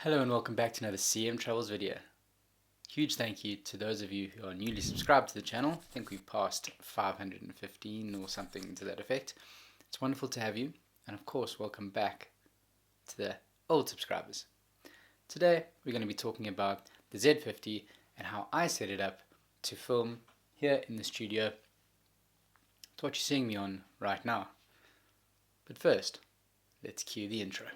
Hello and welcome back to another CM Travels video. Huge thank you to those of you who are newly subscribed to the channel. I think we've passed 515 or something to that effect. It's wonderful to have you, and of course welcome back to the old subscribers. Today we're going to be talking about the Z50 and how I set it up to film here in the studio. It's what you're seeing me on right now. But first, let's cue the intro.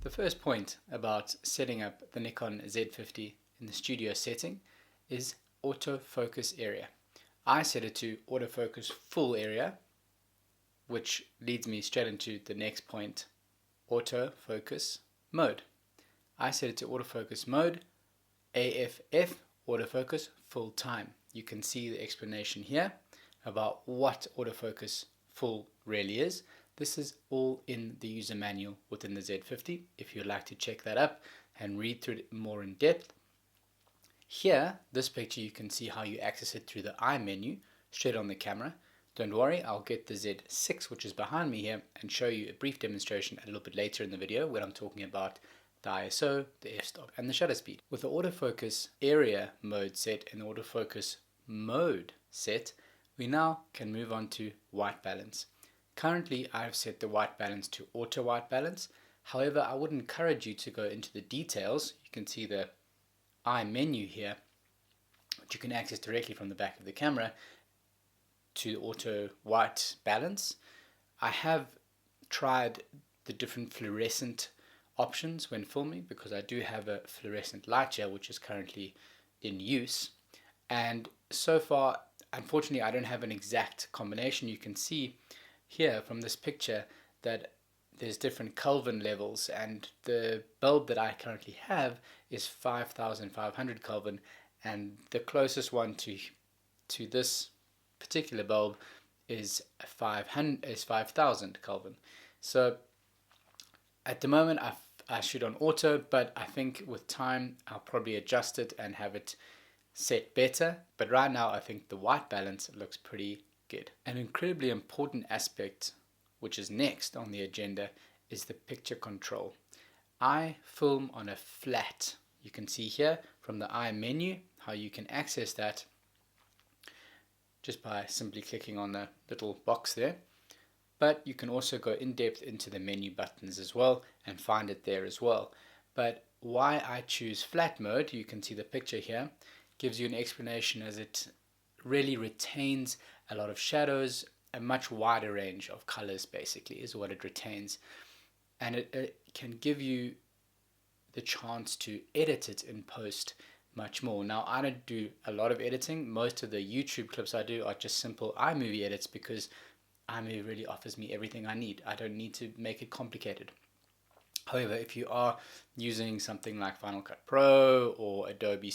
The first point about setting up the Nikon Z50 in the studio setting is autofocus area. I set it to autofocus full area, which leads me straight into the next point, autofocus mode. I set it to autofocus mode, AFF, autofocus full time. You can see the explanation here about what autofocus full really is. This is all in the user manual within the Z50 if you'd like to check that up and read through it more in depth. Here, this picture, you can see how you access it through the I menu straight on the camera. Don't worry, I'll get the Z6, which is behind me here, and show you a brief demonstration a little bit later in the video when I'm talking about the ISO, the f-stop, and the shutter speed. With the autofocus area mode set and the autofocus mode set, we now can move on to white balance. Currently, I've set the white balance to auto white balance. However, I would encourage you to go into the details. You can see the I menu here, which you can access directly from the back of the camera, to auto white balance. I have tried the different fluorescent options when filming because I do have a fluorescent light here which is currently in use, and so far unfortunately I don't have an exact combination. You can see here from this picture that there's different Kelvin levels, and the bulb that I currently have is 5500 Kelvin, and the closest one to this particular bulb is 5000 Kelvin. So at the moment I shoot on auto, but I think with time I'll probably adjust it and have it set better. But right now I think the white balance looks pretty good. An incredibly important aspect, which is next on the agenda, is the picture control. I film on a flat. You can see here from the I menu how you can access that just by simply clicking on the little box there. But you can also go in depth into the menu buttons as well and find it there as well. But why I choose flat mode, you can see the picture here, gives you an explanation as it really retains a lot of shadows, a much wider range of colors basically is what it retains, and it can give you the chance to edit it in post much more. Now I don't do a lot of editing. Most of the YouTube clips I do are just simple iMovie edits because iMovie really offers me everything I need. I don't need to make it complicated. However, if you are using something like Final Cut Pro or Adobe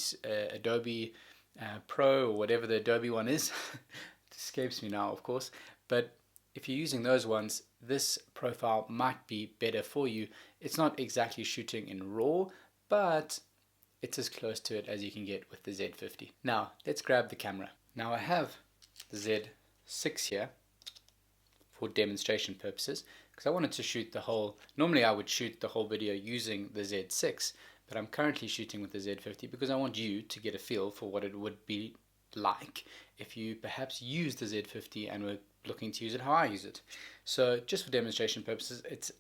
Pro or whatever the Adobe one is, it escapes me now of course, but if you're using those ones, this profile might be better for you. It's not exactly shooting in RAW, but it's as close to it as you can get with the Z50. Now let's grab the camera. Now I have the Z6 here for demonstration purposes because I wanted to shoot the whole, normally I would shoot the whole video using the Z6, but I'm currently shooting with the Z50 because I want you to get a feel for what it would be like if you perhaps use the Z50 and were looking to use it how I use it. So just for demonstration purposes, it's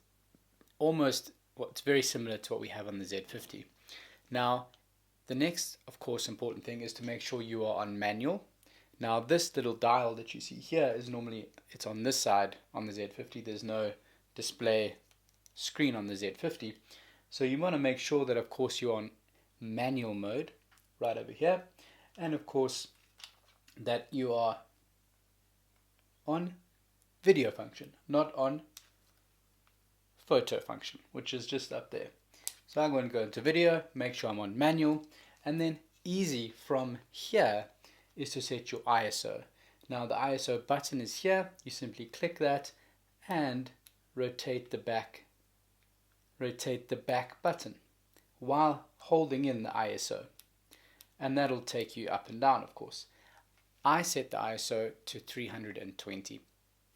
almost, well, it's very similar to what we have on the Z50. Now the next of course important thing is to make sure you are on manual. Now this little dial that you see here is normally, it's on this side on the Z50. There's no display screen on the Z50. So you want to make sure that of course you're on manual mode right over here, and of course that you are on video function, not on photo function, which is just up there. So I'm going to go into video, make sure I'm on manual, and then easy from here is to set your ISO. Now the ISO button is here. You simply click that and rotate the back button while holding in the ISO, and that'll take you up and down, of course. I set the ISO to 320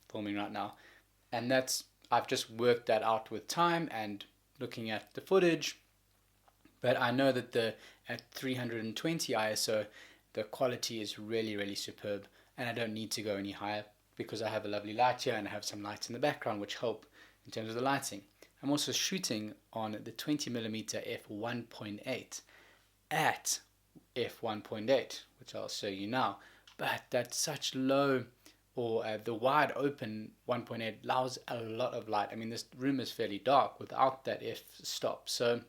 filming right now, and I've just worked that out with time and looking at the footage, but I know that at 320 ISO the quality is really, really superb, and I don't need to go any higher because I have a lovely light here and I have some lights in the background which help in terms of the lighting. I'm also shooting on the 20mm f1.8 at f1.8, which I'll show you now, but that's such low, or the wide open 1.8 allows a lot of light. I mean, this room is fairly dark without that f-stop, so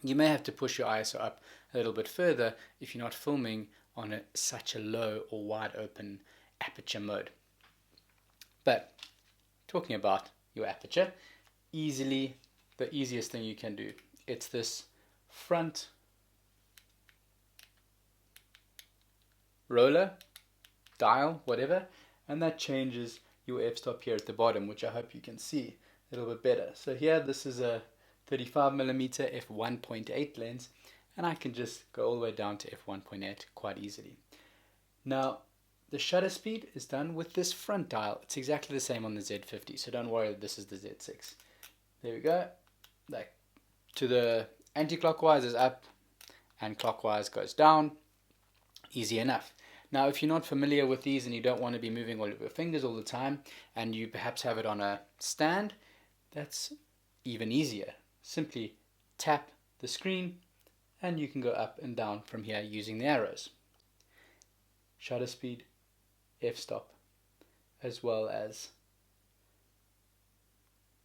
you may have to push your ISO up a little bit further if you're not filming on such a low or wide open aperture mode. But talking about your aperture, the easiest thing you can do, it's this front roller, dial, whatever, and that changes your f-stop here at the bottom, which I hope you can see a little bit better. So here, this is a 35mm f1.8 lens, and I can just go all the way down to f1.8 quite easily. Now, the shutter speed is done with this front dial. It's exactly the same on the Z50, so don't worry that this is the Z6. There we go. Like, to the anti-clockwise is up, and clockwise goes down. Easy enough. Now, if you're not familiar with these and you don't want to be moving all of your fingers all the time, and you perhaps have it on a stand, that's even easier. Simply tap the screen and you can go up and down from here using the arrows. Shutter speed, f-stop, as well as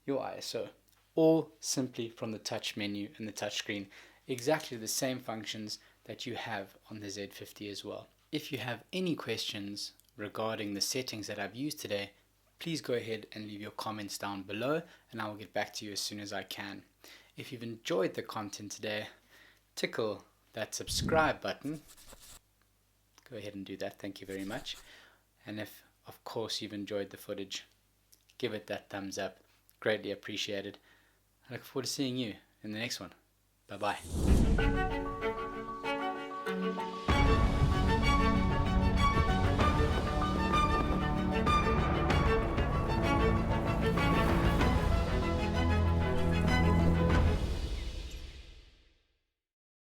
your ISO, all simply from the touch menu and the touch screen. Exactly the same functions that you have on the Z50 as well. If you have any questions regarding the settings that I've used today, please go ahead and leave your comments down below and I will get back to you as soon as I can. If you've enjoyed the content today, tickle that subscribe button. Go ahead and do that. Thank you very much. And if, of course, you've enjoyed the footage, give it that thumbs up. Greatly appreciated. I look forward to seeing you in the next one. Bye-bye.